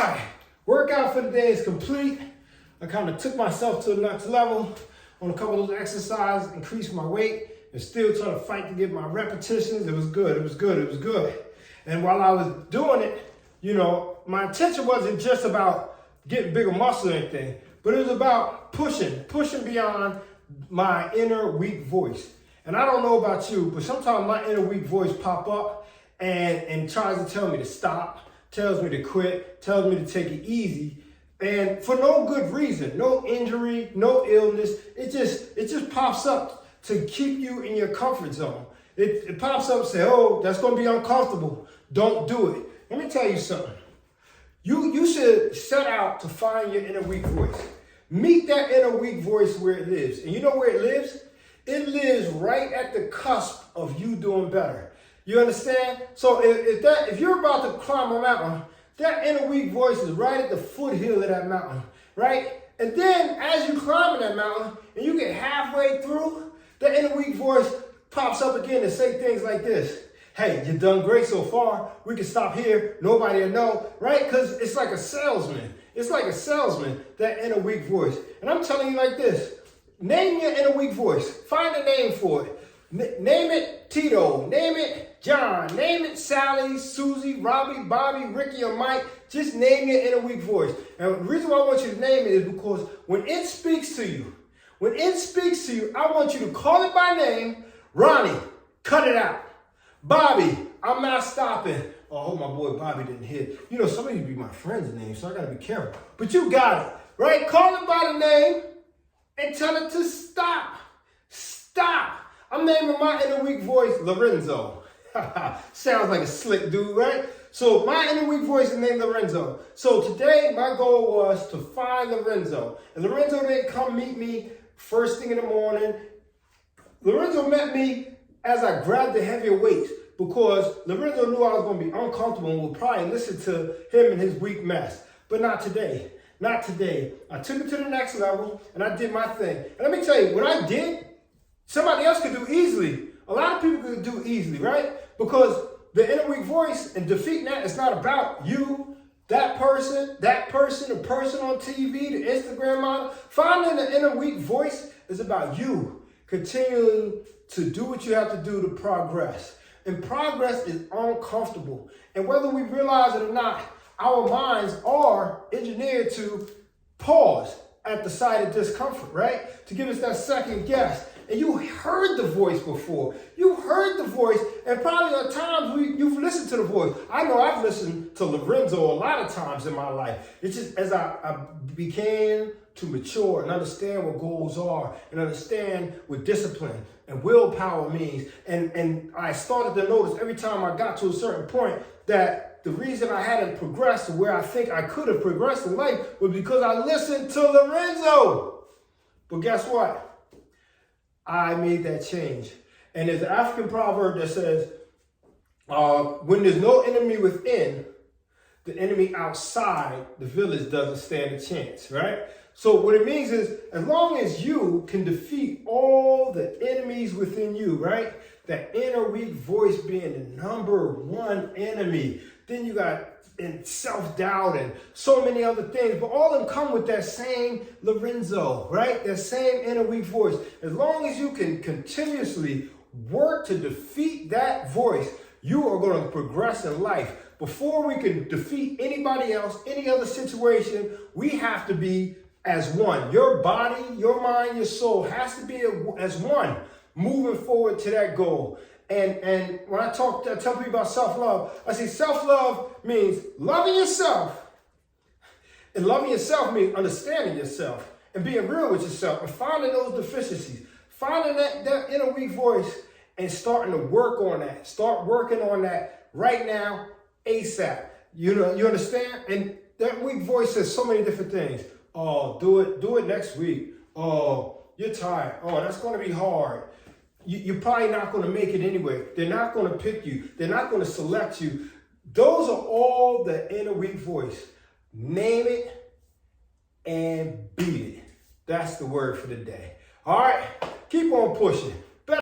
right, workout for the day is complete. I kind of took myself to the next level on a couple of those exercises, increased my weight, and still trying to fight to get my repetitions. It was good, it was good, it was good. And while I was doing it, you know, my intention wasn't just about getting bigger muscle or anything, but it was about pushing beyond my inner weak voice. And I don't know about you, but sometimes my inner weak voice pop up and tries to tell me to stop, tells me to quit, tells me to take it easy. And for no good reason, no injury, no illness, it just pops up to keep you in your comfort zone. It pops up and says, oh, that's gonna be uncomfortable. Don't do it. Let me tell you something. You should set out to find your inner weak voice. Meet that inner weak voice where it lives. And you know where it lives? It lives right at the cusp of you doing better. You understand? So if you're about to climb a mountain, that inner weak voice is right at the foothill of that mountain, right? And then as you climb that mountain and you get halfway through, the inner weak voice pops up again and say things like this. Hey, you've done great so far. We can stop here. Nobody will know, right? Because it's like a salesman. It's like a salesman, that inner weak voice. And I'm telling you like this. Name your inner weak voice. Find a name for it. Name it Tito. Name it John. Name it Sally, Susie, Robbie, Bobby, Ricky, or Mike. Just name your inner weak voice. And the reason why I want you to name it is because when it speaks to you, I want you to call it by name. Ronnie, cut it out. Bobby, I'm not stopping. Oh, I hope my boy Bobby didn't hit. You know, some of you be my friend's name, so I gotta be careful. But you got it, right? Call it by the name and tell it to stop. Stop. I'm naming my inner weak voice Lorenzo. Sounds like a slick dude, right? So my inner weak voice is named Lorenzo. So today my goal was to find Lorenzo. And Lorenzo didn't come meet me first thing in the morning. Lorenzo met me as I grabbed the heavier weights because Lorenzo knew I was going to be uncomfortable and would probably listen to him and his weak mess. But not today. Not today. I took it to the next level and I did my thing. And let me tell you, what I did, somebody else could do easily. A lot of people could do easily, right? Because the inner weak voice and defeating that is not about you, that person, the person on TV, the Instagram model. Finding the inner weak voice is about you continuing to do what you have to do to progress. And progress is uncomfortable. And whether we realize it or not, our minds are engineered to pause at the sight of discomfort, right? To give us that second guess. And you heard the voice before. You heard the voice, and probably at times you've listened to the voice. I know I've listened to Lorenzo a lot of times in my life. It's just as I began to mature and understand what goals are and understand what discipline and willpower means. And I started to notice every time I got to a certain point that the reason I hadn't progressed to where I think I could have progressed in life was because I listened to Lorenzo. But guess what? I made that change. And there's an African proverb that says, when there's no enemy within, the enemy outside the village doesn't stand a chance, right? So what it means is, as long as you can defeat all the enemies within you, right? That inner weak voice being the number one enemy. Then you got self-doubt and so many other things, but all of them come with that same Lorenzo, right? That same inner weak voice. As long as you can continuously work to defeat that voice, you are going to progress in life. Before we can defeat anybody else, any other situation, we have to be as one. Your body, your mind, your soul has to be as one, moving forward to that goal. And when I tell people about self-love, I say self-love means loving yourself. And loving yourself means understanding yourself and being real with yourself and finding those deficiencies, finding that inner weak voice and starting to work on that. Start working on that right now, ASAP. You know, you understand? And that weak voice says so many different things. Oh, do it next week. Oh, you're tired. Oh, that's going to be hard. You're probably not going to make it anyway. They're not going to pick you. They're not going to select you. Those are all the inner weak voice. Name it and beat it. That's the word for the day. All right, keep on pushing.